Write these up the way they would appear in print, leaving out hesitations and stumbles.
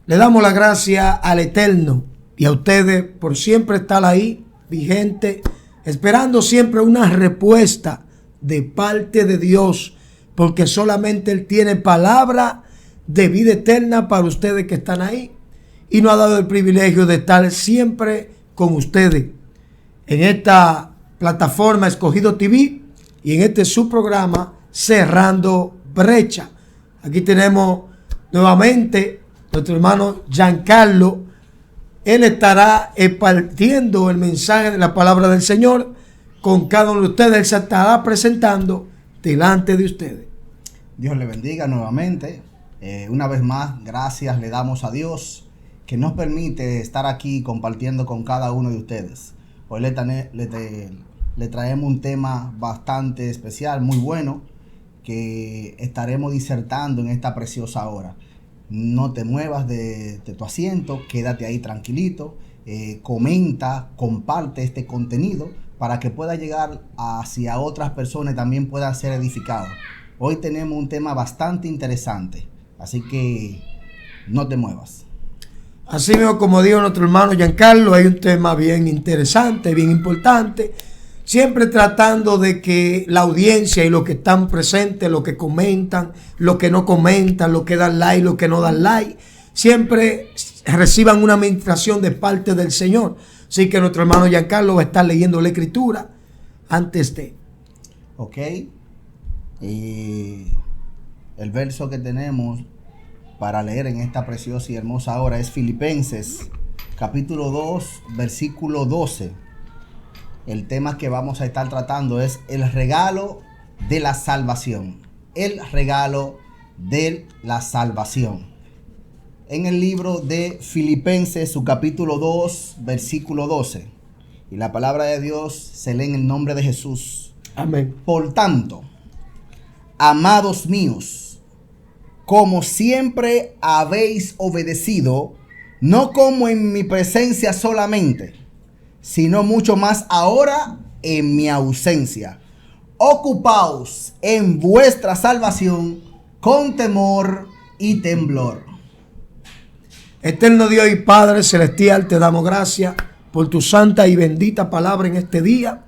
Le damos la gracia al Eterno y a ustedes por siempre estar ahí, vigente, esperando siempre una respuesta de parte de Dios, porque solamente Él tiene palabra de vida eterna para ustedes que están ahí y nos ha dado el privilegio de estar siempre con ustedes en esta plataforma Escogido TV y en este su programa Cerrando Brecha. Aquí tenemos nuevamente nuestro hermano Giancarlo. Él estará impartiendo el mensaje de la palabra del Señor con cada uno de ustedes. Él se estará presentando delante de ustedes. Dios le bendiga nuevamente. Una vez más, gracias le damos a Dios que nos permite estar aquí compartiendo con cada uno de ustedes. Hoy le traemos un tema bastante especial, muy bueno, que estaremos disertando en esta preciosa hora. No te muevas de tu asiento, quédate ahí tranquilito, comenta, comparte este contenido para que pueda llegar hacia otras personas y también pueda ser edificado. Hoy tenemos un tema bastante interesante, así que no te muevas. Así mismo, como dijo nuestro hermano Giancarlo, hay un tema bien interesante, bien importante, siempre tratando de que la audiencia y los que están presentes, los que comentan, los que no comentan, los que dan like, los que no dan like, siempre reciban una administración de parte del Señor. Así que nuestro hermano Giancarlo va a estar leyendo la escritura antes de. Ok. Y el verso que tenemos para leer en esta preciosa y hermosa hora es Filipenses, capítulo 2, versículo 12. El tema que vamos a estar tratando es el regalo de la salvación. El regalo de la salvación. En el libro de Filipenses, su capítulo 2, versículo 12. Y la palabra de Dios se lee en el nombre de Jesús. Amén. Por tanto, amados míos, como siempre habéis obedecido, no como en mi presencia solamente, sino mucho más ahora en mi ausencia. Ocupaos en vuestra salvación con temor y temblor. Eterno Dios y Padre Celestial, te damos gracias por tu santa y bendita palabra en este día.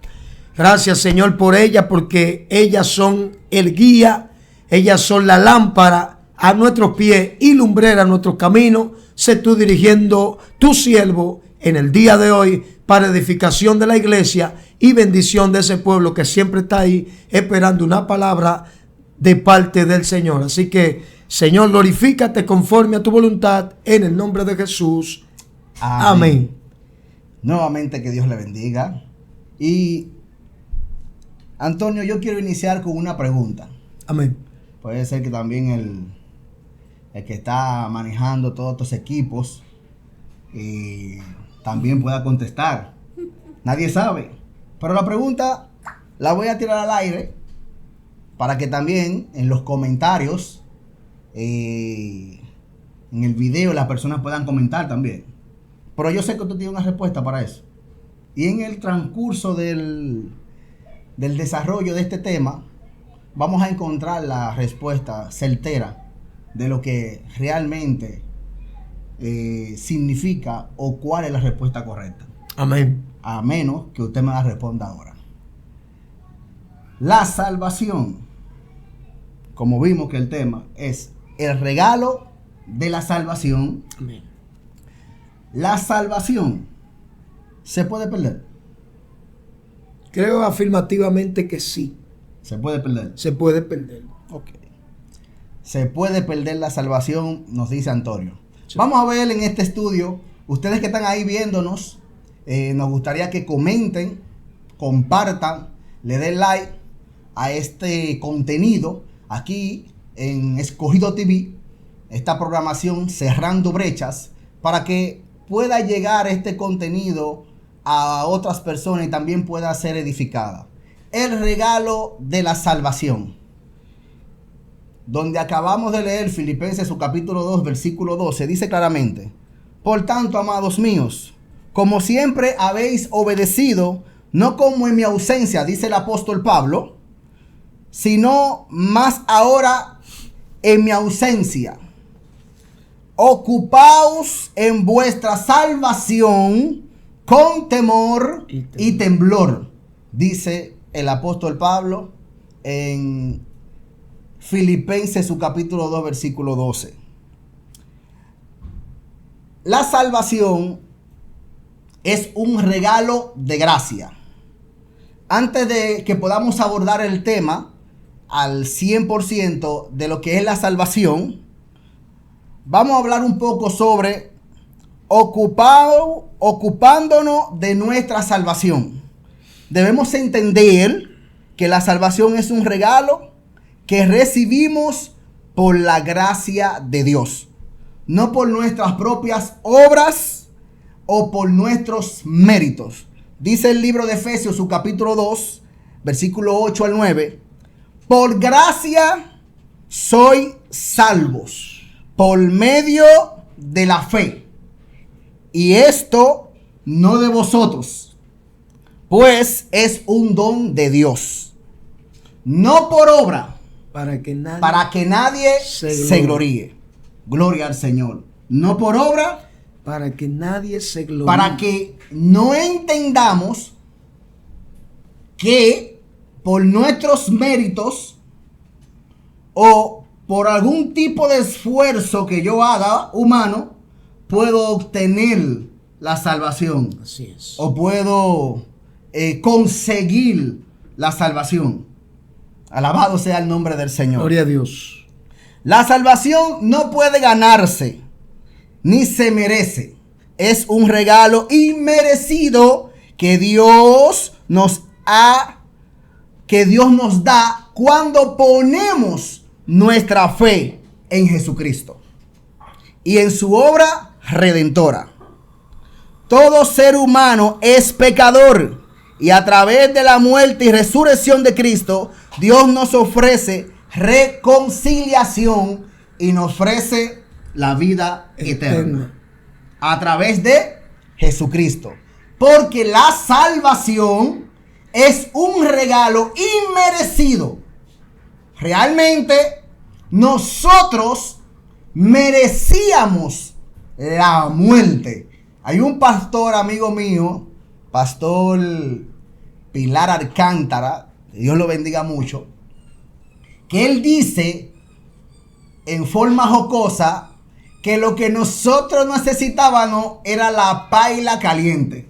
Gracias, Señor, por ella, porque ellas son el guía, ellas son la lámpara a nuestros pies y lumbrera a nuestros caminos. Sé tú dirigiendo tu siervo en el día de hoy para edificación de la iglesia y bendición de ese pueblo que siempre está ahí esperando una palabra de parte del Señor. Así que, Señor, glorifícate conforme a tu voluntad en el nombre de Jesús. Amén. Nuevamente que Dios le bendiga. Y Antonio, yo quiero iniciar con una pregunta. Amén. Puede ser que también el que está manejando todos estos equipos también pueda contestar. Nadie sabe. Pero la pregunta la voy a tirar al aire para que también en los comentarios, en el video, las personas puedan comentar también. Pero yo sé que tú tienes una respuesta para eso. Y en el transcurso del desarrollo de este tema, vamos a encontrar la respuesta certera de lo que realmente significa o cuál es la respuesta correcta. Amén. A menos que usted me la responda ahora. La salvación, como vimos que el tema es el regalo de la salvación. Amén. La salvación se puede perder. Creo afirmativamente que sí. Se puede perder. Se puede perder. Ok. Se puede perder la salvación, nos dice Antonio. Sí. Vamos a ver en este estudio, ustedes que están ahí viéndonos, nos gustaría que comenten, compartan, le den like a este contenido aquí en Escogido TV, esta programación Cerrando Brechas, para que pueda llegar este contenido a otras personas y también pueda ser edificada. El regalo de la salvación, donde acabamos de leer Filipenses su capítulo 2 versículo 12, dice claramente: por tanto, amados míos, como siempre habéis obedecido, no como en mi ausencia, dice el apóstol Pablo, sino más ahora en mi ausencia. ocupaos en vuestra salvación con temor y temblor, dice el apóstol Pablo en Filipenses su capítulo 2 versículo 12. La salvación es un regalo de gracia. Antes de que podamos abordar el tema al 100% de lo que es la salvación, vamos a hablar un poco sobre ocupándonos de nuestra salvación. Debemos entender que la salvación es un regalo que recibimos por la gracia de Dios, no por nuestras propias obras o por nuestros méritos. Dice el libro de Efesios, su capítulo 2, versículo 8 al 9, por gracia soy salvos por medio de la fe. Y esto no de vosotros, pues es un don de Dios, no por obra, para que nadie se gloríe. Gloria al Señor. No por obra, para que nadie se gloríe. Para que no entendamos que por nuestros méritos o por algún tipo de esfuerzo que yo haga humano, puedo obtener la salvación. Así es. O puedo conseguir la salvación. Alabado sea el nombre del Señor. Gloria a Dios. La salvación no puede ganarse, ni se merece. Es un regalo inmerecido que Dios nos da cuando ponemos nuestra fe en Jesucristo y en su obra redentora. Todo ser humano es pecador y a través de la muerte y resurrección de Cristo, Dios nos ofrece reconciliación y nos ofrece la vida eterna a través de Jesucristo. Porque la salvación es un regalo inmerecido. Realmente nosotros merecíamos la muerte. Hay un pastor amigo mío, pastor Pilar Alcántara, Dios lo bendiga mucho, que él dice en forma jocosa que lo que nosotros necesitábamos era la paila caliente,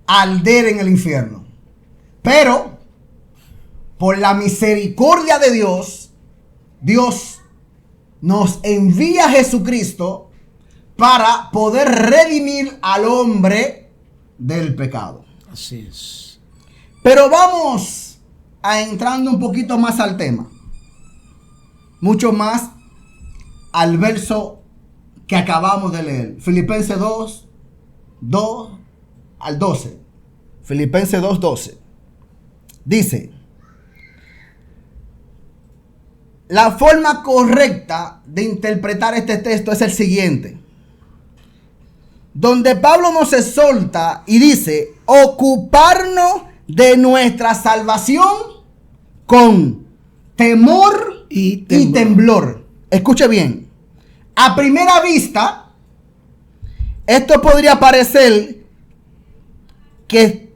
arder en el infierno. Pero por la misericordia de Dios, Dios nos envía a Jesucristo para poder redimir al hombre del pecado. Así es. Pero vamos a entrando un poquito más al tema. Mucho más al verso que acabamos de leer. Filipenses 2 al 12. Filipenses 2:12. Dice: la forma correcta de interpretar este texto es el siguiente. Donde Pablo nos exhorta y dice: ocuparnos de nuestra salvación con temor y temblor. Escuche bien. A primera vista, esto podría parecer que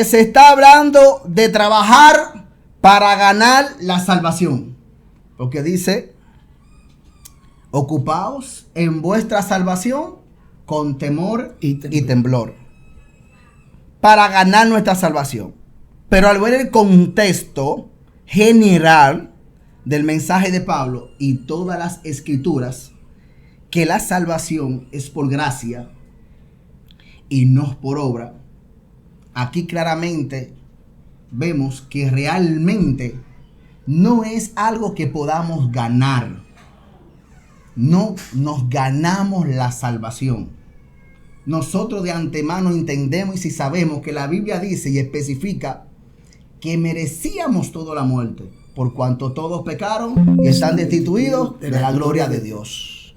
se está hablando de trabajar para ganar la salvación. Porque dice: ocupaos en vuestra salvación con temor y temblor. Para ganar nuestra salvación. Pero al ver el contexto general del mensaje de Pablo y todas las escrituras, que la salvación es por gracia y no por obra, aquí claramente vemos que realmente no es algo que podamos ganar. No nos ganamos la salvación. Nosotros de antemano entendemos y sabemos que la Biblia dice y especifica que merecíamos toda la muerte, por cuanto todos pecaron y están destituidos de la gloria de Dios.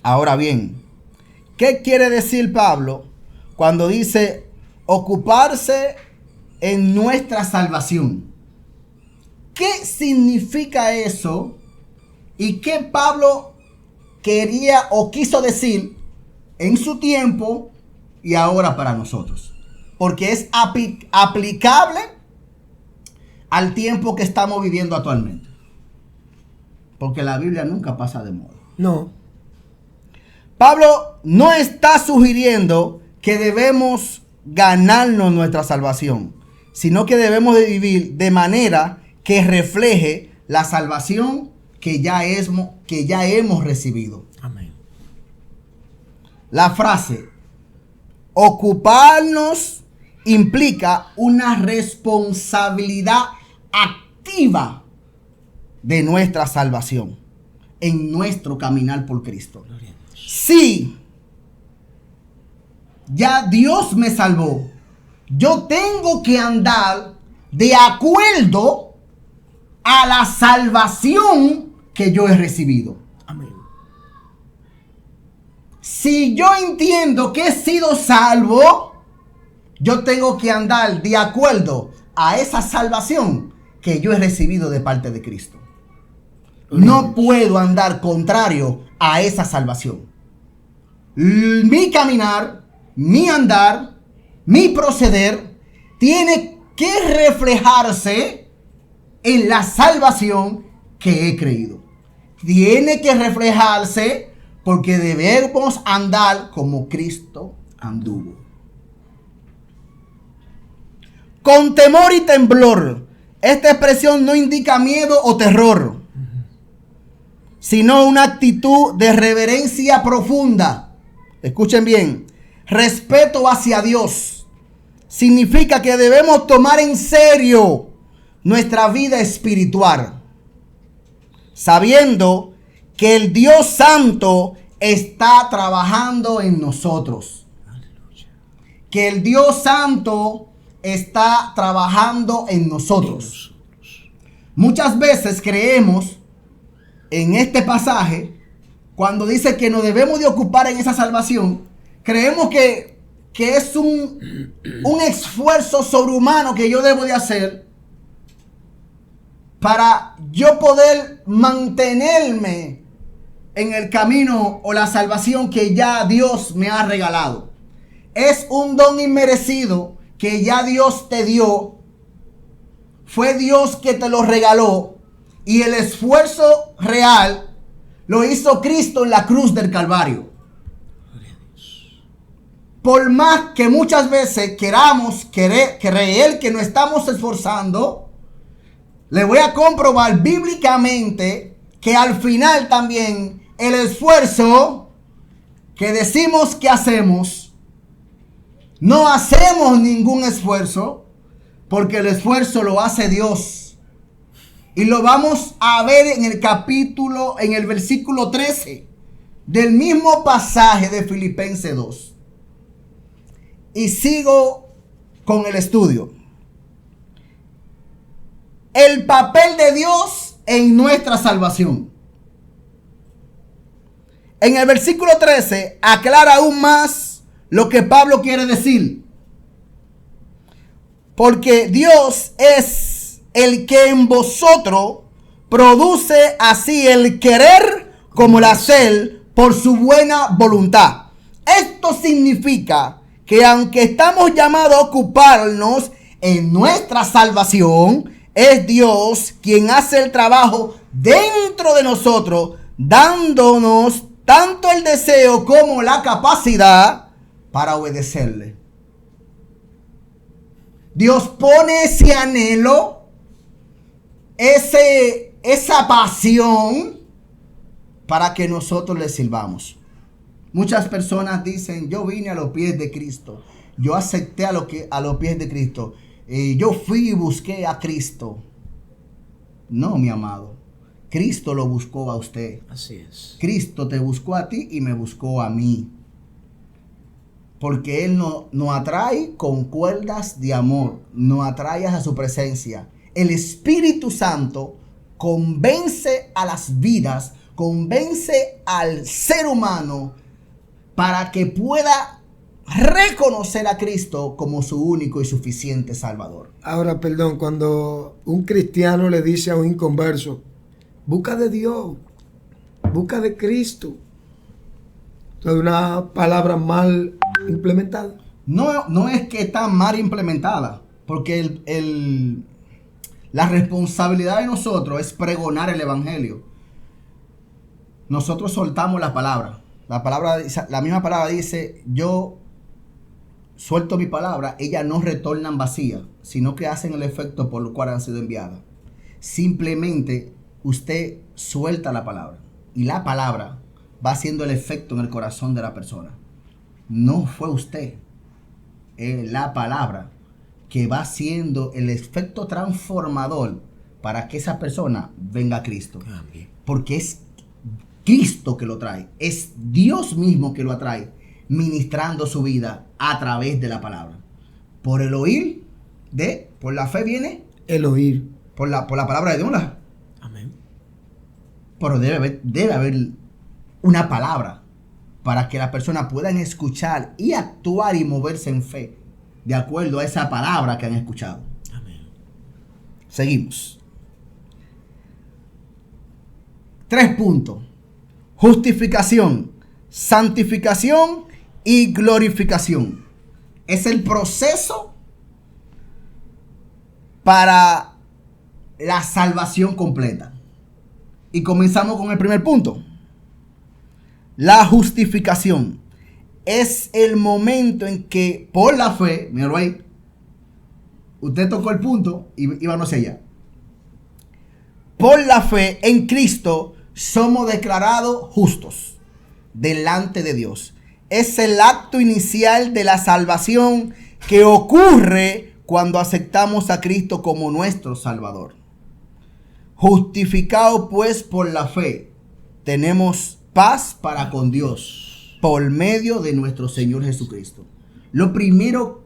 Ahora bien, ¿qué quiere decir Pablo cuando dice ocuparse en nuestra salvación? ¿Qué significa eso? ¿Y qué Pablo quería o quiso decir en su tiempo y ahora para nosotros? Porque es aplicable al tiempo que estamos viviendo actualmente. Porque la Biblia nunca pasa de moda. No. Pablo no está sugiriendo que debemos ganarnos nuestra salvación, sino que debemos de vivir de manera que refleje la salvación que ya hemos recibido. Amén. La frase ocuparnos implica una responsabilidad activa de nuestra salvación en nuestro caminar por Cristo. Si ya Dios me salvó, yo tengo que andar de acuerdo a la salvación que yo he recibido. Amén. Si yo entiendo que he sido salvo, yo tengo que andar de acuerdo a esa salvación que yo he recibido de parte de Cristo. No puedo andar contrario a esa salvación. Mi caminar, mi andar, mi proceder tiene que reflejarse en la salvación que he creído. Tiene que reflejarse porque debemos andar como Cristo anduvo. Con temor y temblor. Esta expresión no indica miedo o terror, sino una actitud de reverencia profunda. Escuchen bien, respeto hacia Dios. Significa que debemos tomar en serio nuestra vida espiritual, sabiendo que el Dios Santo está trabajando en nosotros. Que el Dios Santo está trabajando en nosotros. Muchas veces creemos en este pasaje, cuando dice que nos debemos de ocupar en esa salvación, creemos que es un esfuerzo sobrehumano que yo debo de hacer para yo poder mantenerme en el camino o la salvación que ya Dios me ha regalado. Es un don inmerecido que ya Dios te dio. Fue Dios que te lo regaló. Y el esfuerzo real lo hizo Cristo en la cruz del Calvario. Por más que muchas veces queramos creer que no estamos esforzando, le voy a comprobar bíblicamente que al final también el esfuerzo que decimos que hacemos, no hacemos ningún esfuerzo, porque el esfuerzo lo hace Dios. Y lo vamos a ver en el versículo 13 del mismo pasaje de Filipenses 2. Y sigo con el estudio. El papel de Dios en nuestra salvación. En el versículo 13 aclara aún más lo que Pablo quiere decir. Porque Dios es el que en vosotros produce así el querer como el hacer por su buena voluntad. Esto significa que aunque estamos llamados a ocuparnos en nuestra salvación, es Dios quien hace el trabajo dentro de nosotros, dándonos tanto el deseo como la capacidad para obedecerle. Dios pone ese anhelo, esa pasión para que nosotros le sirvamos. Muchas personas dicen, yo vine a los pies de Cristo, yo acepté a los pies de Cristo, yo fui y busqué a Cristo. No, mi amado, Cristo lo buscó a usted. Así es. Cristo te buscó a ti y me buscó a mí. Porque Él nos atrae con cuerdas de amor, nos atrae a su presencia. El Espíritu Santo convence a las vidas, convence al ser humano para que pueda reconocer a Cristo como su único y suficiente Salvador. Ahora, perdón, cuando un cristiano le dice a un inconverso, busca de Dios, busca de Cristo, es una palabra mal implementada. No es que está mal implementada, porque la responsabilidad de nosotros es pregonar el evangelio. Nosotros soltamos la palabra. La misma palabra dice, yo suelto mi palabra, ellas no retornan vacías, sino que hacen el efecto por lo cual han sido enviadas. Simplemente usted suelta la palabra y la palabra va haciendo el efecto en el corazón de la persona. No fue usted, es la palabra que va haciendo el efecto transformador para que esa persona venga a Cristo. Porque es Cristo que lo trae, es Dios mismo que lo atrae, ministrando su vida a través de la palabra. Por el oír, por la fe viene el oír. Por la palabra de Dios. Amén. Pero debe haber una palabra para que las personas puedan escuchar y actuar y moverse en fe de acuerdo a esa palabra que han escuchado. Amén. Seguimos. 3 puntos. Justificación, santificación y glorificación. Es el proceso para la salvación completa. Y comenzamos con el primer punto. La justificación es el momento en que por la fe, míralo ahí, usted tocó el punto y vamos allá. Por la fe en Cristo somos declarados justos delante de Dios. Es el acto inicial de la salvación que ocurre cuando aceptamos a Cristo como nuestro Salvador. Justificados pues por la fe, tenemos paz para con Dios por medio de nuestro Señor Jesucristo. Lo primero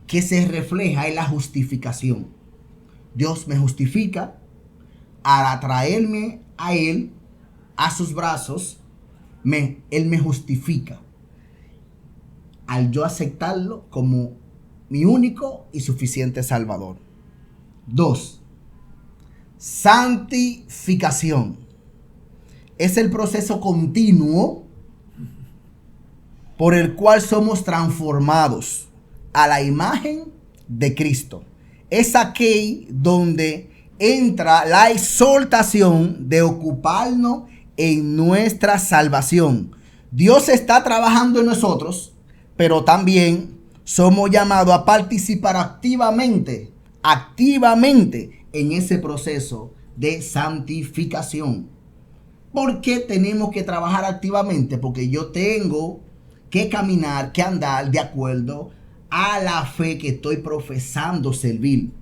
que se refleja es la justificación. Dios me justifica al atraerme a Él, a sus brazos. Él me justifica al yo aceptarlo como mi único y suficiente Salvador. 2. Santificación. Es el proceso continuo por el cual somos transformados a la imagen de Cristo. Es aquí donde entra la exhortación de ocuparnos en nuestra salvación. Dios está trabajando en nosotros, pero también somos llamados a participar activamente en ese proceso de santificación. ¿Por qué tenemos que trabajar activamente? Porque yo tengo que caminar, que andar de acuerdo a la fe que estoy profesando servir,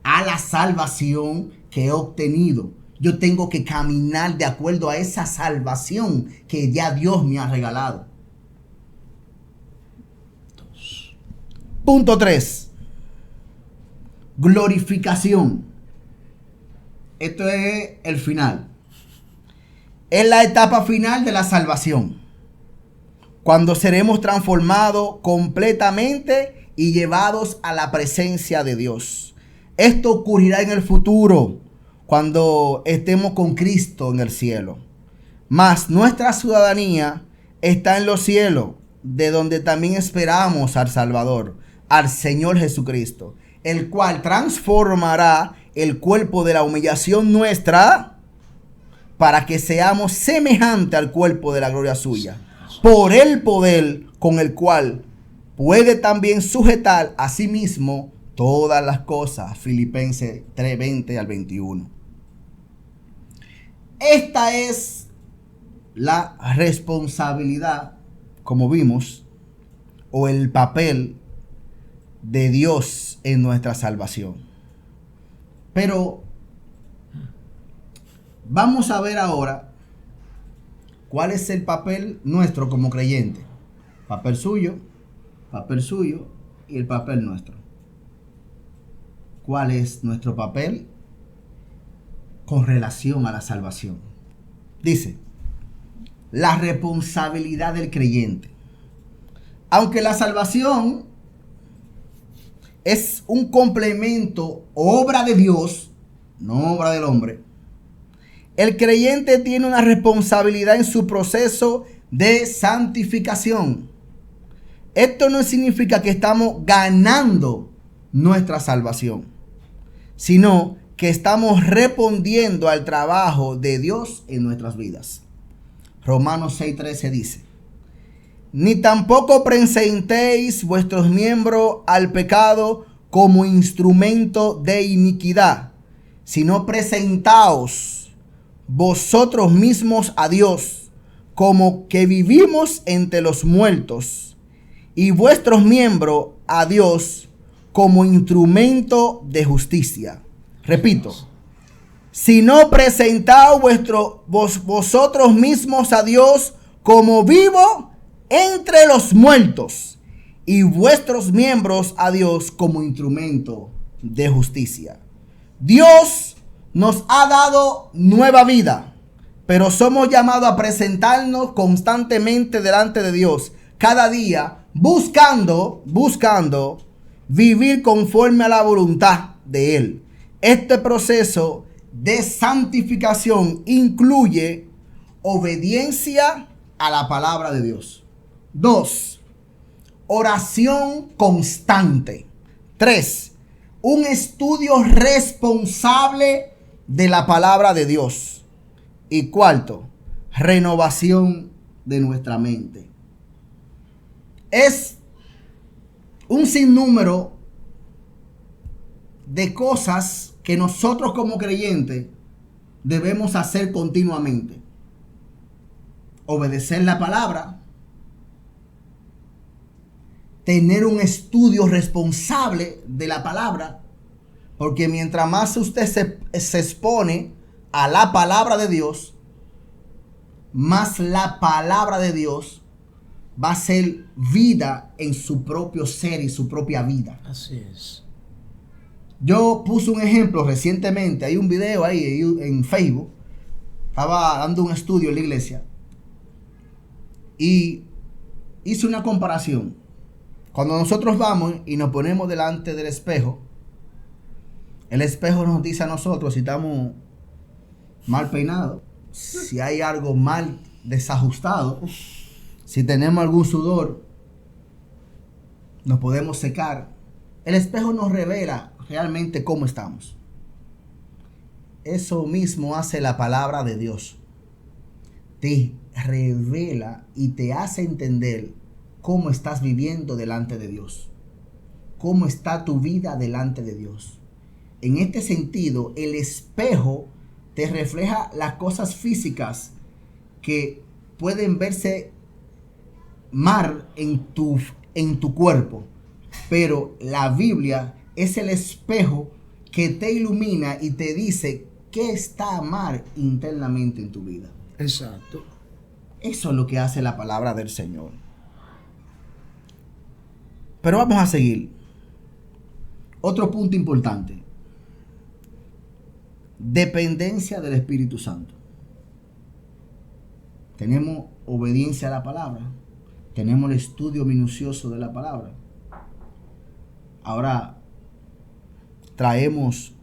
a la salvación que he obtenido. Yo tengo que caminar de acuerdo a esa salvación que ya Dios me ha regalado. Punto 3. Glorificación. Esto es el final. Es la etapa final de la salvación, cuando seremos transformados completamente y llevados a la presencia de Dios. Esto ocurrirá en el futuro, cuando estemos con Cristo en el cielo. Mas nuestra ciudadanía está en los cielos, de donde también esperamos al Salvador, al Señor Jesucristo, el cual transformará el cuerpo de la humillación nuestra para que seamos semejantes al cuerpo de la gloria suya, por el poder con el cual puede también sujetar a sí mismo todas las cosas. Filipenses 3:20 al 21. Esta es la responsabilidad, como vimos, o el papel de Dios en nuestra salvación. Pero vamos a ver ahora cuál es el papel nuestro como creyente. Papel suyo y el papel nuestro. ¿Cuál es nuestro papel con relación a la salvación? Dice, la responsabilidad del creyente. Aunque la salvación es un complemento, obra de Dios, no obra del hombre, el creyente tiene una responsabilidad en su proceso de santificación. Esto no significa que estamos ganando nuestra salvación, sino que estamos respondiendo al trabajo de Dios en nuestras vidas. Romanos 6:13 dice: ni tampoco presentéis vuestros miembros al pecado como instrumento de iniquidad, sino presentaos vosotros mismos a Dios como que vivimos entre los muertos, y vuestros miembros a Dios como instrumento de justicia. Repito, si no presentaos vosotros mismos a Dios como vivo entre los muertos, y vuestros miembros a Dios como instrumento de justicia. Dios nos ha dado nueva vida, pero somos llamados a presentarnos constantemente delante de Dios, cada día, buscando vivir conforme a la voluntad de Él. Este proceso de santificación incluye obediencia a la palabra de Dios. 2. Oración constante. 3. Un estudio responsable de la palabra de Dios. Y 4. Renovación de nuestra mente. Es un sinnúmero de cosas que nosotros como creyentes debemos hacer continuamente. Obedecer la palabra. Tener un estudio responsable de la palabra, porque mientras más usted se expone a la palabra de Dios, más la palabra de Dios va a ser vida en su propio ser y su propia vida. Así es. Yo puse un ejemplo recientemente, hay un video ahí en Facebook, estaba dando un estudio en la iglesia y hice una comparación. Cuando nosotros vamos y nos ponemos delante del espejo, el espejo nos dice a nosotros si estamos mal peinados, si hay algo mal desajustado, si tenemos algún sudor, nos podemos secar. El espejo nos revela realmente cómo estamos. Eso mismo hace la palabra de Dios. Te revela y te hace entender cómo estás viviendo delante de Dios. Cómo está tu vida delante de Dios. En este sentido, el espejo te refleja las cosas físicas que pueden verse mal en tu cuerpo. Pero la Biblia es el espejo que te ilumina y te dice qué está mal internamente en tu vida. Exacto. Eso es lo que hace la palabra del Señor. Pero vamos a seguir. Otro punto importante. Dependencia del Espíritu Santo. Tenemos obediencia a la palabra. Tenemos el estudio minucioso de la palabra. Ahora traemos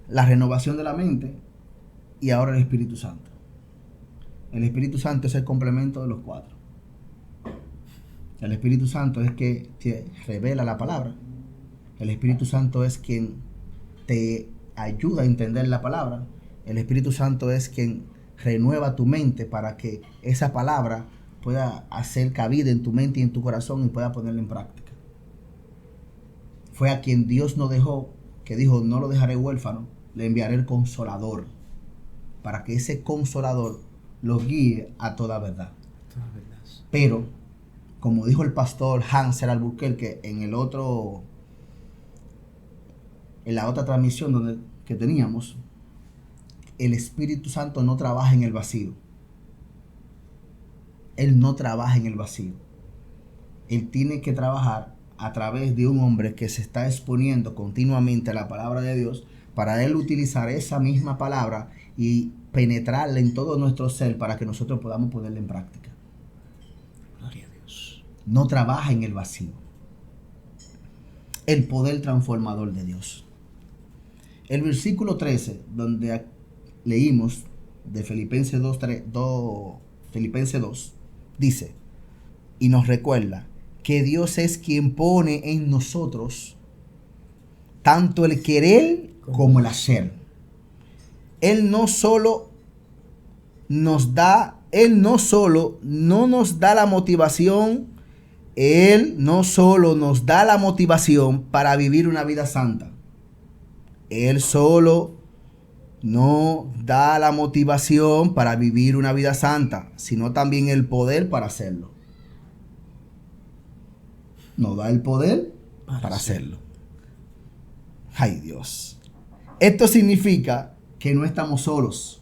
la renovación de la mente y ahora el Espíritu Santo. El Espíritu Santo es el complemento de los cuatro. El Espíritu Santo es que te revela la palabra. El Espíritu Santo es quien te ayuda a entender la palabra. El Espíritu Santo es quien renueva tu mente para que esa palabra pueda hacer cabida en tu mente y en tu corazón y pueda ponerla en práctica. Fue a quien Dios nos dejó, que dijo: no lo dejaré huérfano, le enviaré el Consolador, para que ese Consolador lo guíe a toda verdad. Pero, como dijo el pastor Hansel Albuquerque en la otra transmisión que teníamos, el Espíritu Santo no trabaja en el vacío. Él no trabaja en el vacío. Él tiene que trabajar a través de un hombre que se está exponiendo continuamente a la palabra de Dios, para él utilizar esa misma palabra y penetrarla en todo nuestro ser para que nosotros podamos ponerla en práctica. no trabaja en el vacío. El poder transformador de Dios. El versículo 13, donde leímos de Filipenses 2, dice, y nos recuerda que Dios es quien pone en nosotros tanto el querer como el hacer. Él no solo no nos da la motivación, Él no solo nos da la motivación para vivir una vida santa. Él solo no da la motivación para vivir una vida santa, sino también el poder para hacerlo. Nos da el poder para hacerlo. Ay, Dios. Esto significa que no estamos solos.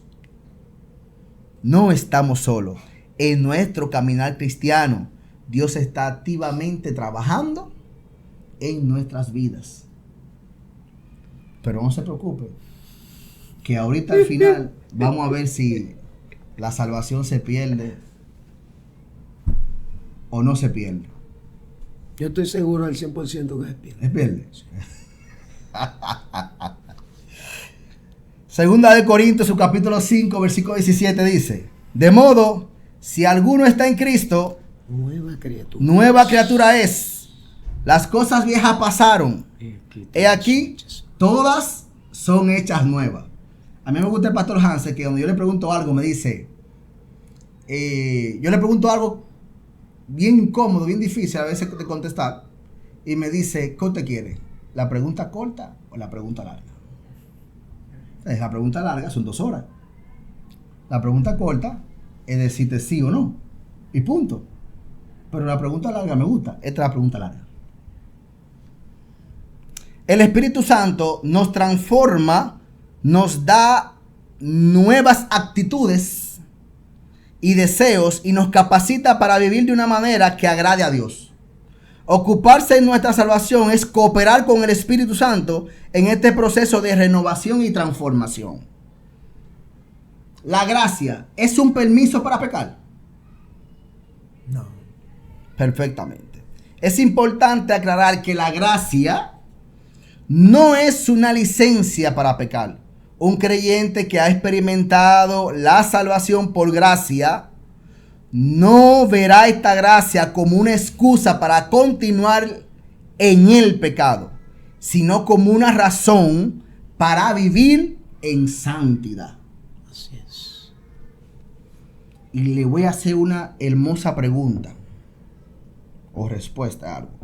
No estamos solos. En nuestro caminar cristiano, Dios está activamente trabajando en nuestras vidas. Pero no se preocupe, que ahorita al final vamos a ver si la salvación se pierde o no se pierde. Yo estoy seguro al 100% que se pierde. ¿Se pierde? Segunda de Corintios, su capítulo 5, versículo 17 dice, de modo, si alguno está en Cristo, nueva criatura es. Las cosas viejas pasaron. He aquí, todas son hechas nuevas. A mí me gusta el pastor Hansel, que cuando yo le pregunto algo, me dice, yo le pregunto algo bien incómodo, bien difícil a veces de contestar, y me dice, ¿qué usted quiere? ¿La pregunta corta o la pregunta larga? Entonces, la pregunta larga son 2 horas. La pregunta corta es decirte sí o no, y punto. Pero la pregunta larga me gusta. Esta es la pregunta larga. El Espíritu Santo nos transforma, nos da nuevas actitudes y deseos y nos capacita para vivir de una manera que agrade a Dios. Ocuparse en nuestra salvación es cooperar con el Espíritu Santo en este proceso de renovación y transformación. La gracia es un permiso para pecar. No. Perfectamente. Es importante aclarar que la gracia no es una licencia para pecar. Un creyente que ha experimentado la salvación por gracia no verá esta gracia como una excusa para continuar en el pecado, sino como una razón para vivir en santidad. Así es. Y le voy a hacer una hermosa pregunta o respuesta a algo.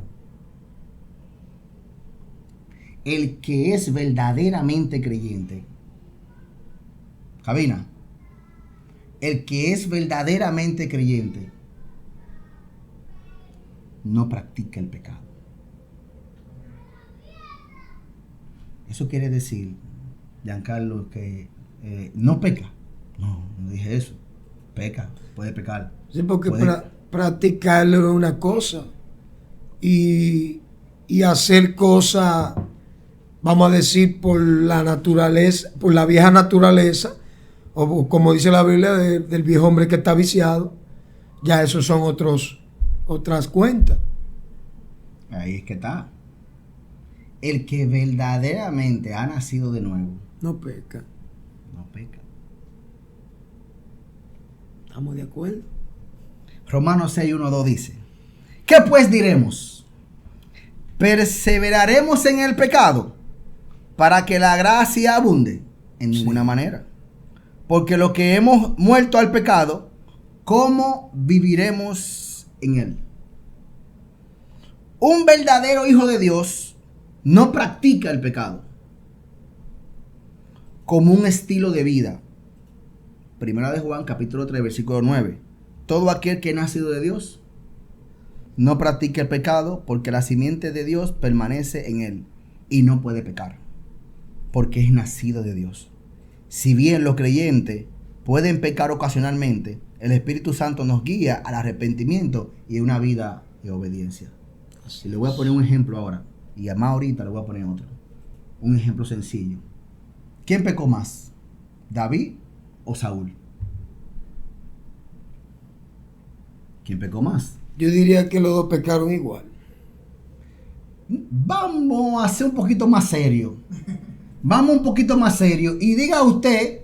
El que es verdaderamente creyente, cabina, el que es verdaderamente creyente no practica el pecado. Eso quiere decir, Giancarlo, que no peca. No dije eso. Peca, puede pecar. Sí, porque practicarlo es una cosa y hacer cosas, vamos a decir, por la naturaleza, por la vieja naturaleza, o como dice la Biblia, del viejo hombre que está viciado, ya esos son otras cuentas. Ahí es que está. El que verdaderamente ha nacido de nuevo No peca. no peca. ¿Estamos de acuerdo? Romanos 6, 1, 2 dice, ¿qué pues diremos? ¿Perseveraremos en el pecado para que la gracia abunde? En ninguna manera. Porque lo que hemos muerto al pecado, ¿cómo viviremos en él? Un verdadero hijo de Dios no practica el pecado como un estilo de vida. Primera de Juan, capítulo 3, versículo 9. Todo aquel que ha nacido de Dios no practica el pecado, porque la simiente de Dios permanece en él y no puede pecar, porque es nacido de Dios. Si bien los creyentes pueden pecar ocasionalmente, el Espíritu Santo nos guía al arrepentimiento y a una vida de obediencia. Y le voy a poner un ejemplo ahora, y además ahorita le voy a poner otro. Un ejemplo sencillo. ¿Quién pecó más? ¿David o Saúl? ¿Quién pecó más? Yo diría que los dos pecaron igual. Vamos a ser un poquito más serio. Vamos un poquito más serio. Y diga usted,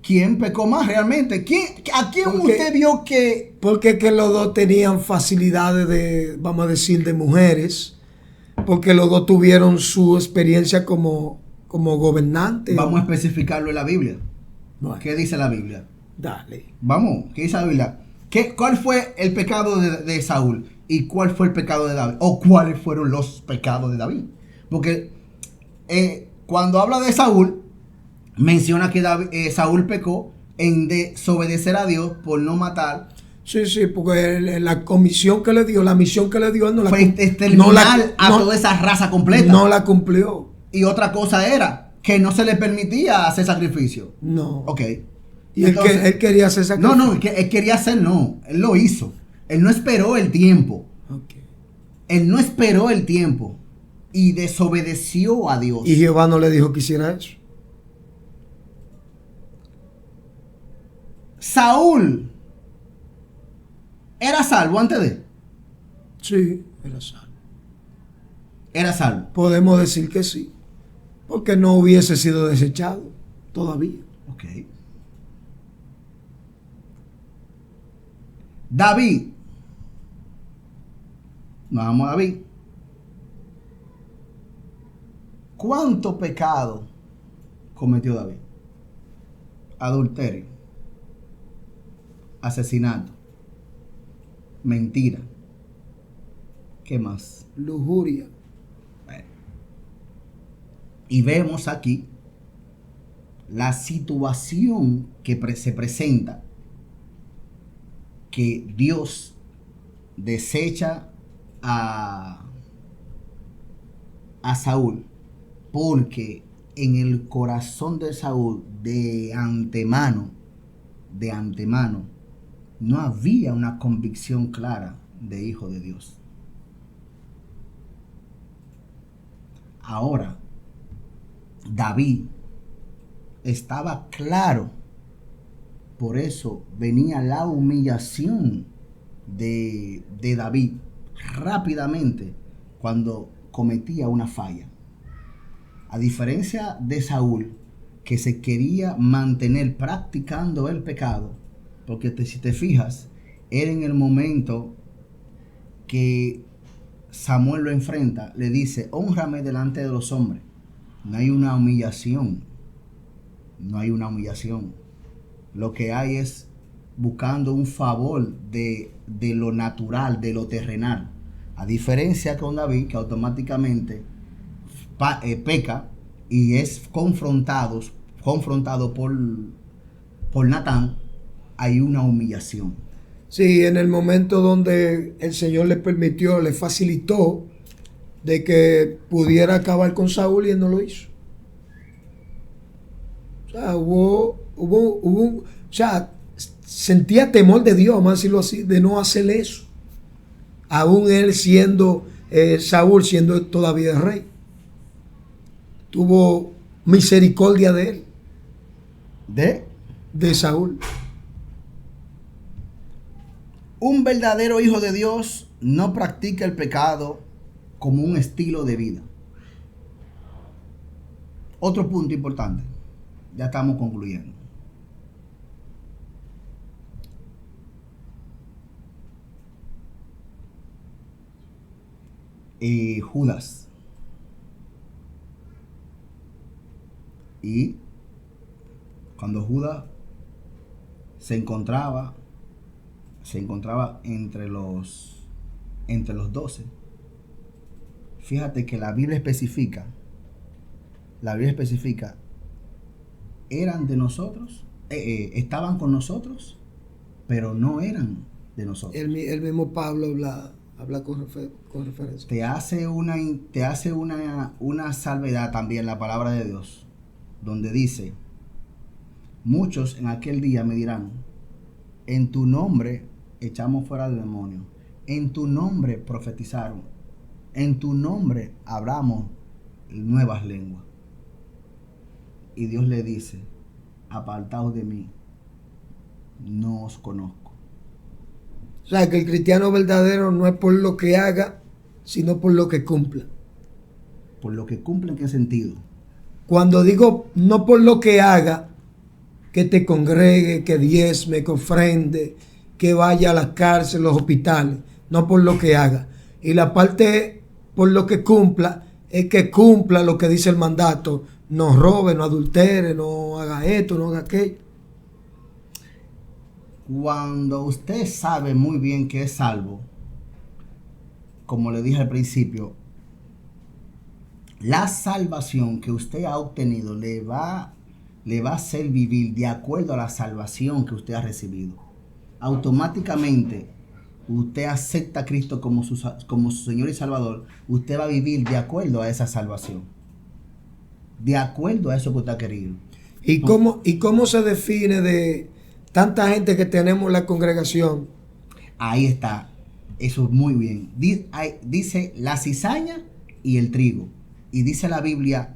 ¿quién pecó más realmente? ¿A quién usted vio que...? Porque que los dos tenían facilidades de, vamos a decir, de mujeres. Porque los dos tuvieron su experiencia como gobernantes. Vamos a especificarlo en la Biblia. Bueno, ¿Qué dice la Biblia? dale. Vamos, ¿qué dice la Biblia? ¿Cuál fue el pecado de Saúl? ¿Y cuál fue el pecado de David? ¿O cuáles fueron los pecados de David? Porque cuando habla de Saúl, menciona que Saúl pecó en desobedecer a Dios por no matar. Sí, porque la comisión que le dio, la misión que le dio, él no fue exterminar a toda esa raza completa. No la cumplió. Y otra cosa era que no se le permitía hacer sacrificio. No. Ok. Y entonces, él quería hacer sacrificio. No, él quería hacer, no. Él lo hizo. Él no esperó el tiempo. Okay. Él no esperó el tiempo. Y desobedeció a Dios. Y Jehová no le dijo que hiciera eso. Saúl ¿era salvo antes de? Sí, era salvo. Era salvo. Podemos decir que sí. Porque no hubiese sido desechado todavía. Ok. David. Vamos a David. ¿Cuánto pecado cometió David? Adulterio, asesinato, mentira. ¿Qué más? Lujuria. Bueno. Y vemos aquí la situación que se presenta, que Dios desecha a Saúl, porque en el corazón de Saúl de antemano, no había una convicción clara de hijo de Dios. Ahora, David estaba claro, por eso venía la humillación de David rápidamente cuando cometía una falla. A diferencia de Saúl, que se quería mantener practicando el pecado, porque si te fijas, era en el momento que Samuel lo enfrenta, le dice, hónrame delante de los hombres. No hay una humillación. No hay una humillación. Lo que hay es buscando un favor de lo natural, de lo terrenal. A diferencia con David, que automáticamente peca y es confrontado por Natán, hay una humillación. Sí, en el momento donde el Señor le permitió, le facilitó de que pudiera acabar con Saúl y él no lo hizo. O sea, o sea, sentía temor de Dios, vamos a decirlo así, de no hacer eso. Aún él siendo, Saúl siendo todavía rey. Tuvo misericordia de él. De Saúl. Un verdadero hijo de Dios no practica el pecado como un estilo de vida. Otro punto importante. Ya estamos concluyendo. Judas. Y cuando Judas se encontraba entre los 12. Fíjate que la Biblia especifica, eran de nosotros, estaban con nosotros, pero no eran de nosotros. El mismo Pablo habla con referencia. Te hace una salvedad también la palabra de Dios, donde dice, muchos en aquel día me dirán, en tu nombre echamos fuera al demonio, en tu nombre profetizaron, en tu nombre hablamos nuevas lenguas. Y Dios le dice, apartaos de mí, no os conozco. O sea, que el cristiano verdadero no es por lo que haga, sino por lo que cumpla. ¿Por lo que cumple en qué sentido? Cuando digo no por lo que haga, que te congregue, que diezme, que ofrende, que vaya a las cárceles, los hospitales, no por lo que haga. Y la parte por lo que cumpla, es que cumpla lo que dice el mandato. No robe, no adultere, no haga esto, no haga aquello. Cuando usted sabe muy bien que es salvo, como le dije al principio, la salvación que usted ha obtenido le va a hacer vivir de acuerdo a la salvación que usted ha recibido. Automáticamente, usted acepta a Cristo como su Señor y Salvador, usted va a vivir de acuerdo a esa salvación. De acuerdo a eso que usted ha querido. ¿Y cómo se define de tanta gente que tenemos en la congregación? Ahí está. Eso es muy bien. Dice la cizaña y el trigo. Y dice la Biblia,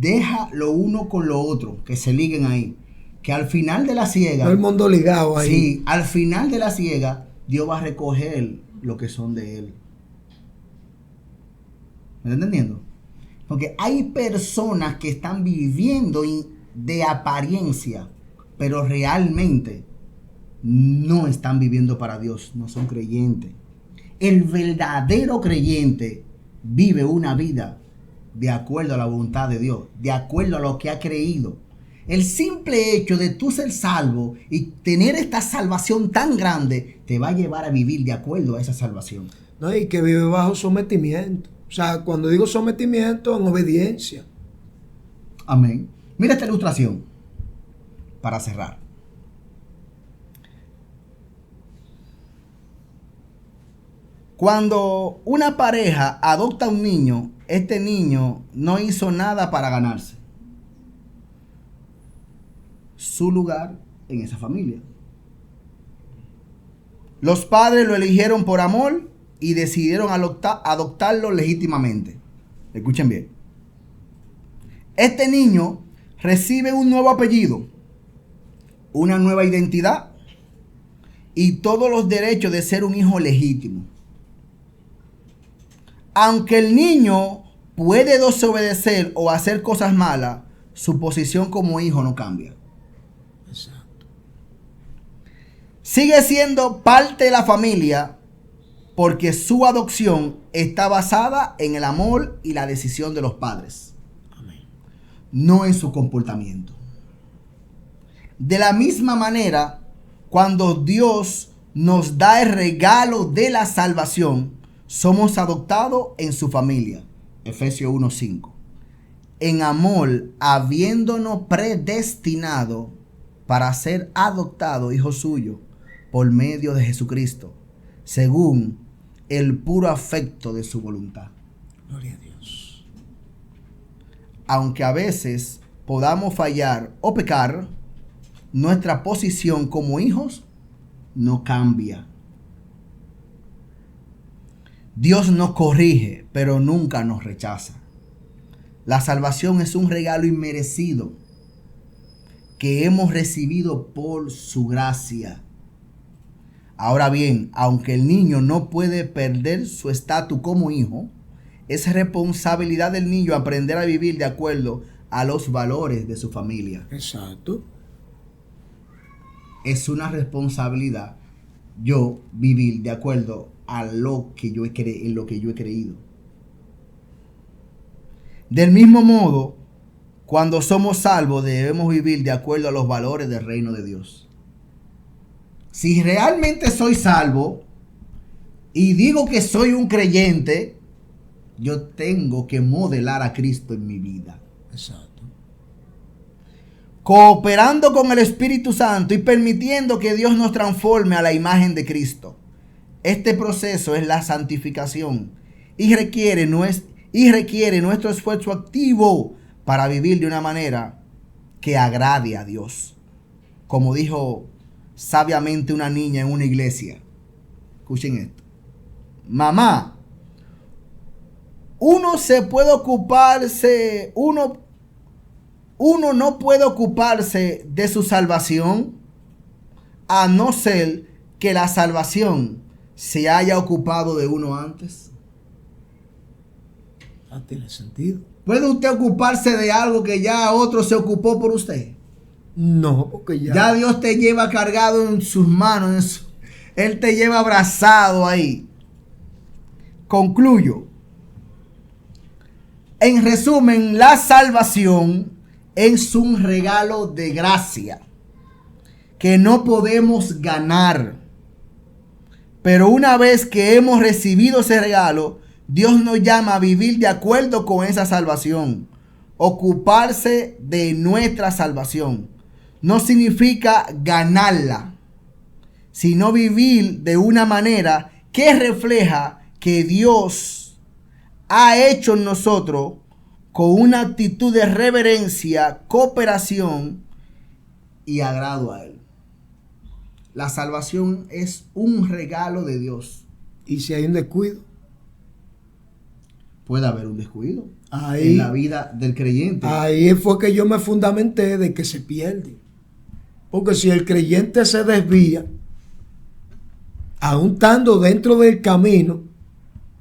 deja lo uno con lo otro, que se liguen ahí. Que al final de la siega... Todo el mundo ligado ahí. Sí, al final de la siega, Dios va a recoger lo que son de Él. ¿Me está entendiendo? Porque hay personas que están viviendo de apariencia, pero realmente no están viviendo para Dios, no son creyentes. El verdadero creyente vive una vida de acuerdo a la voluntad de Dios, de acuerdo a lo que ha creído. El simple hecho de tú ser salvo y tener esta salvación tan grande te va a llevar a vivir de acuerdo a esa salvación. No, y que vive bajo sometimiento. O sea, cuando digo sometimiento, en obediencia. Amén. Mira esta ilustración para cerrar. Cuando una pareja adopta a un niño, este niño no hizo nada para ganarse su lugar en esa familia. Los padres lo eligieron por amor y decidieron adoptarlo legítimamente. Escuchen bien. Este niño recibe un nuevo apellido, una nueva identidad y todos los derechos de ser un hijo legítimo. Aunque el niño puede desobedecer o hacer cosas malas, su posición como hijo no cambia. Exacto. Sigue siendo parte de la familia porque su adopción está basada en el amor y la decisión de los padres. Amén. No en su comportamiento. De la misma manera, cuando Dios nos da el regalo de la salvación, somos adoptados en su familia. Efesios 1:5. En amor, habiéndonos predestinado para ser adoptados hijos suyos por medio de Jesucristo, según el puro afecto de su voluntad. Gloria a Dios. Aunque a veces podamos fallar o pecar, nuestra posición como hijos no cambia. Dios nos corrige, pero nunca nos rechaza. La salvación es un regalo inmerecido que hemos recibido por su gracia. Ahora bien, aunque el niño no puede perder su estatus como hijo, es responsabilidad del niño aprender a vivir de acuerdo a los valores de su familia. Exacto. Es una responsabilidad yo vivir de acuerdo a lo que yo he creído. Del mismo modo, cuando somos salvos debemos vivir de acuerdo a los valores del reino de Dios. Si realmente soy salvo y digo que soy un creyente, yo tengo que modelar a Cristo en mi vida. Exacto. Cooperando con el Espíritu Santo y permitiendo que Dios nos transforme a la imagen de Cristo. Este proceso es la santificación y requiere nuestro esfuerzo activo para vivir de una manera que agrade a Dios. Como dijo sabiamente una niña en una iglesia. Escuchen esto. Mamá, uno no puede ocuparse de su salvación a no ser que la salvación se haya ocupado de uno antes? No tiene sentido. ¿Puede usted ocuparse de algo que ya otro se ocupó por usted? No, porque Ya Dios te lleva cargado en sus manos. Él te lleva abrazado ahí. Concluyo. En resumen, la salvación es un regalo de gracia que no podemos ganar. Pero una vez que hemos recibido ese regalo, Dios nos llama a vivir de acuerdo con esa salvación. Ocuparse de nuestra salvación no significa ganarla, sino vivir de una manera que refleja que Dios ha hecho en nosotros con una actitud de reverencia, cooperación y agrado a Él. La salvación es un regalo de Dios. ¿Y si hay un descuido? Puede haber un descuido Ahí, en la vida del creyente. Ahí fue que yo me fundamenté de que se pierde. Porque si el creyente se desvía, aún estando dentro del camino,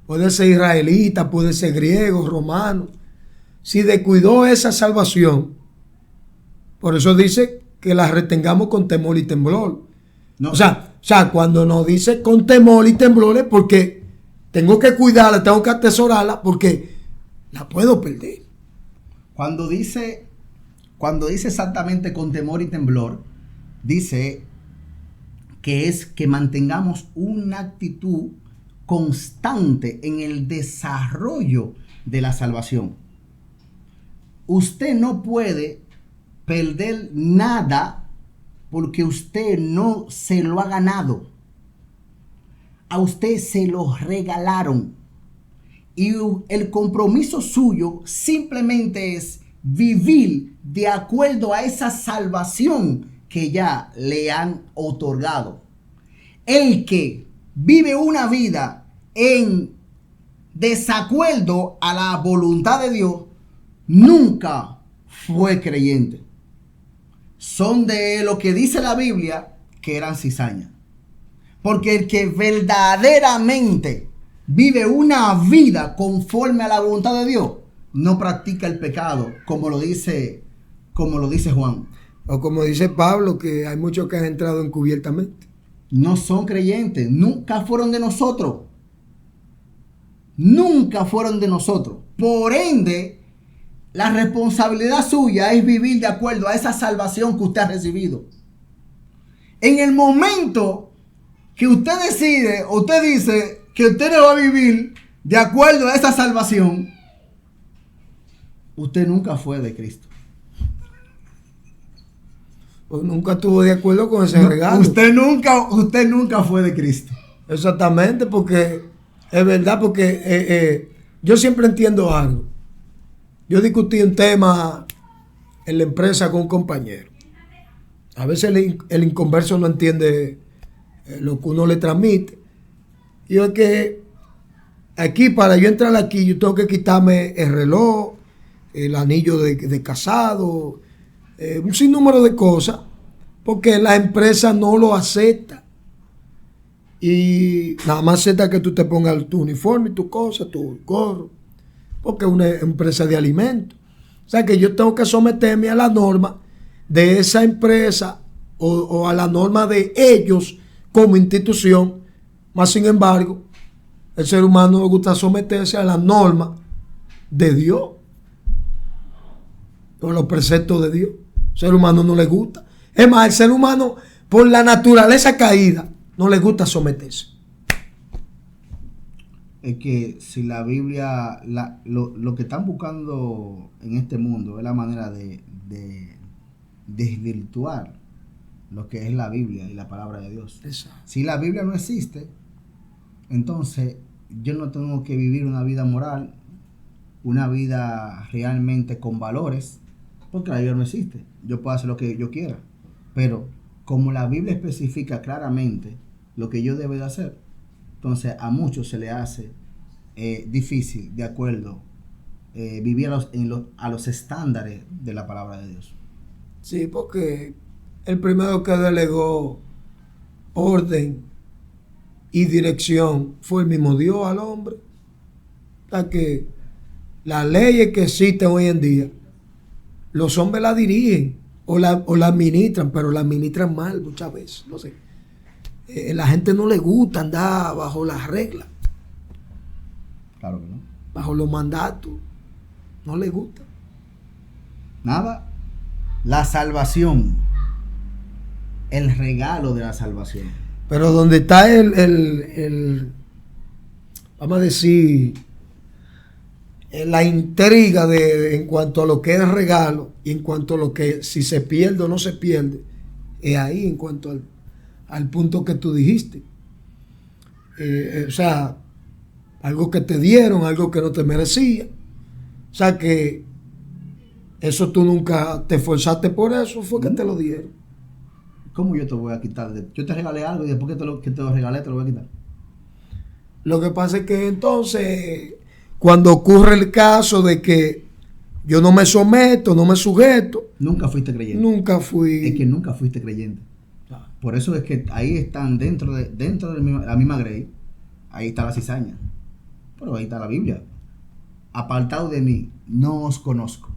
puede ser israelita, puede ser griego, romano, si descuidó esa salvación, por eso dice que la retengamos con temor y temblor. No. O sea, cuando nos dice con temor y temblor es porque tengo que cuidarla, tengo que atesorarla porque la puedo perder. Cuando dice exactamente con temor y temblor, dice que es que mantengamos una actitud constante en el desarrollo de la salvación. Usted no puede perder nada porque usted no se lo ha ganado. A usted se lo regalaron. Y el compromiso suyo simplemente es vivir de acuerdo a esa salvación que ya le han otorgado. El que vive una vida en desacuerdo a la voluntad de Dios nunca fue creyente. Son de lo que dice la Biblia que eran cizaña. Porque el que verdaderamente vive una vida conforme a la voluntad de Dios no practica el pecado, como lo dice Juan. O como dice Pablo, que hay muchos que han entrado encubiertamente. No son creyentes, nunca fueron de nosotros. Nunca fueron de nosotros. Por ende, la responsabilidad suya es vivir de acuerdo a esa salvación que usted ha recibido. En el momento que usted decide, usted dice que usted no va a vivir de acuerdo a esa salvación, usted nunca fue de Cristo. Pues nunca estuvo de acuerdo con ese regalo. Usted nunca fue de Cristo. Exactamente, porque es verdad, porque yo siempre entiendo algo. Yo discutí un tema en la empresa con un compañero. A veces el inconverso no entiende lo que uno le transmite. Y es que aquí, para yo entrar aquí, yo tengo que quitarme el reloj, el anillo de casado, un sinnúmero de cosas, porque la empresa no lo acepta. Y nada más acepta que tú te pongas tu uniforme, tu cosa, tu gorro, porque es una empresa de alimentos. O sea que yo tengo que someterme a la norma de esa empresa o a la norma de ellos como institución. Más sin embargo, el ser humano le gusta someterse a la norma de Dios, con los preceptos de Dios. Al ser humano no le gusta. Es más, el ser humano, por la naturaleza caída, no le gusta someterse. Es que si la Biblia, lo que están buscando en este mundo es la manera de desvirtuar lo que es la Biblia y la palabra de Dios. Exacto. Si la Biblia no existe, entonces yo no tengo que vivir una vida moral, una vida realmente con valores, porque la Biblia no existe. Yo puedo hacer lo que yo quiera, pero como la Biblia especifica claramente lo que yo debo de hacer, entonces a muchos se le hace difícil, de acuerdo, vivir a los estándares de la palabra de Dios. Sí, porque el primero que delegó orden y dirección fue el mismo Dios al hombre. O sea que las leyes que existen hoy en día, los hombres las dirigen o la administran, pero la administran mal muchas veces. No sé. La gente no le gusta andar bajo las reglas. Claro que no. Bajo los mandatos. No le gusta. Nada. La salvación. El regalo de la salvación. Pero donde está vamos a decir, la intriga en cuanto a lo que es regalo y en cuanto a lo que si se pierde o no se pierde, es ahí en cuanto al punto que tú dijiste. O sea, algo que te dieron, algo que no te merecía. O sea que eso tú nunca te esforzaste por eso, fue que te lo dieron. ¿Cómo yo te voy a quitar? Yo te regalé algo y después que te lo regalé te lo voy a quitar. Lo que pasa es que entonces, cuando ocurre el caso de que yo no me someto, no me sujeto. Nunca fuiste creyente. Nunca fui. Es que nunca fuiste creyente. Por eso es que ahí están dentro de la misma grey, ahí está la cizaña. Pero ahí está la Biblia. Apartado de mí, no os conozco.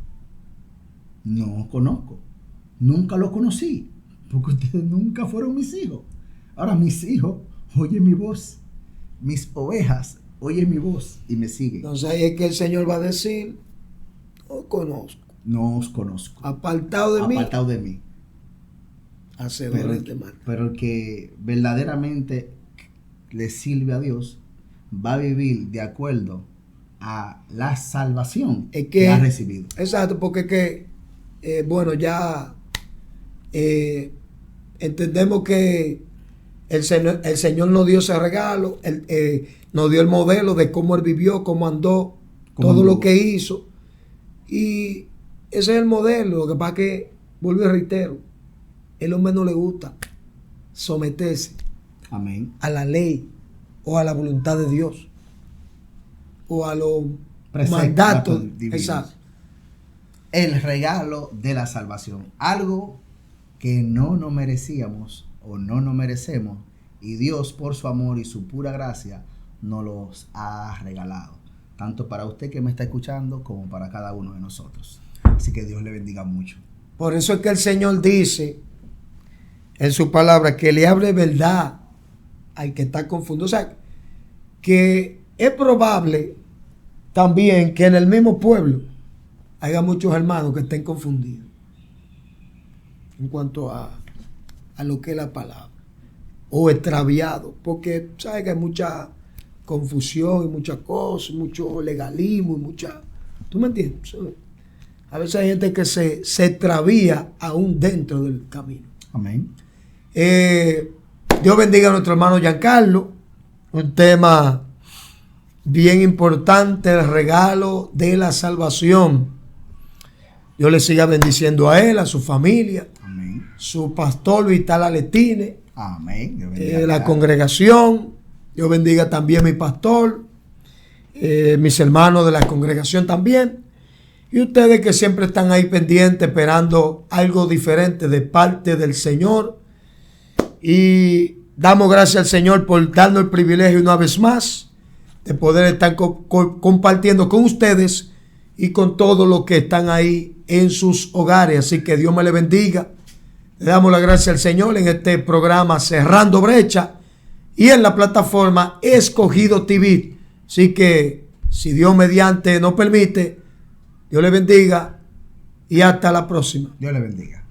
No os conozco. Nunca los conocí. Porque ustedes nunca fueron mis hijos. Ahora mis hijos oyen mi voz. Mis ovejas oyen mi voz y me siguen. Entonces ahí es que el Señor va a decir, no conozco. No os conozco. Apartado de mí. Apartado de mí. Hacedores de mal. Pero el que verdaderamente le sirve a Dios va a vivir de acuerdo a la salvación que ha recibido. Exacto, porque bueno, ya entendemos que el Señor nos dio ese regalo, nos dio el modelo de cómo Él vivió, cómo andó, todo lo que hizo. Y ese es el modelo. Lo que pasa es que, vuelvo y reitero, el hombre no le gusta someterse Amén. a la ley o a la voluntad de Dios o a los mandatos. Exacto. El regalo de la salvación, algo que no nos merecíamos o no nos merecemos, y Dios por su amor y su pura gracia nos los ha regalado, tanto para usted que me está escuchando como para cada uno de nosotros. Así que Dios le bendiga mucho. Por eso es que el Señor dice en su palabra que le hable verdad al que está confundido. O sea, que es probable también que en el mismo pueblo haya muchos hermanos que estén confundidos en cuanto a lo que es la palabra, o extraviados, porque sabes que hay mucha confusión y muchas cosas, mucho legalismo y mucha, ¿tú me entiendes? A veces hay gente que se extravía aún dentro del camino. Amén. Dios bendiga a nuestro hermano Giancarlo. Un tema bien importante, el regalo de la salvación. Dios le siga bendiciendo a él, a su familia. Amén. Su pastor Vital Aletine. Amén. Dios bendiga la congregación. Dios bendiga también a mi pastor. Mis hermanos de la congregación también. Y ustedes que siempre están ahí pendientes, esperando algo diferente de parte del Señor. Y damos gracias al Señor por darnos el privilegio una vez más de poder estar compartiendo con ustedes y con todos los que están ahí en sus hogares. Así que Dios me le bendiga. Le damos la gracia al Señor en este programa Cerrando Brecha y en la plataforma Escogido TV. Así que si Dios mediante nos permite, Dios le bendiga y hasta la próxima. Dios le bendiga.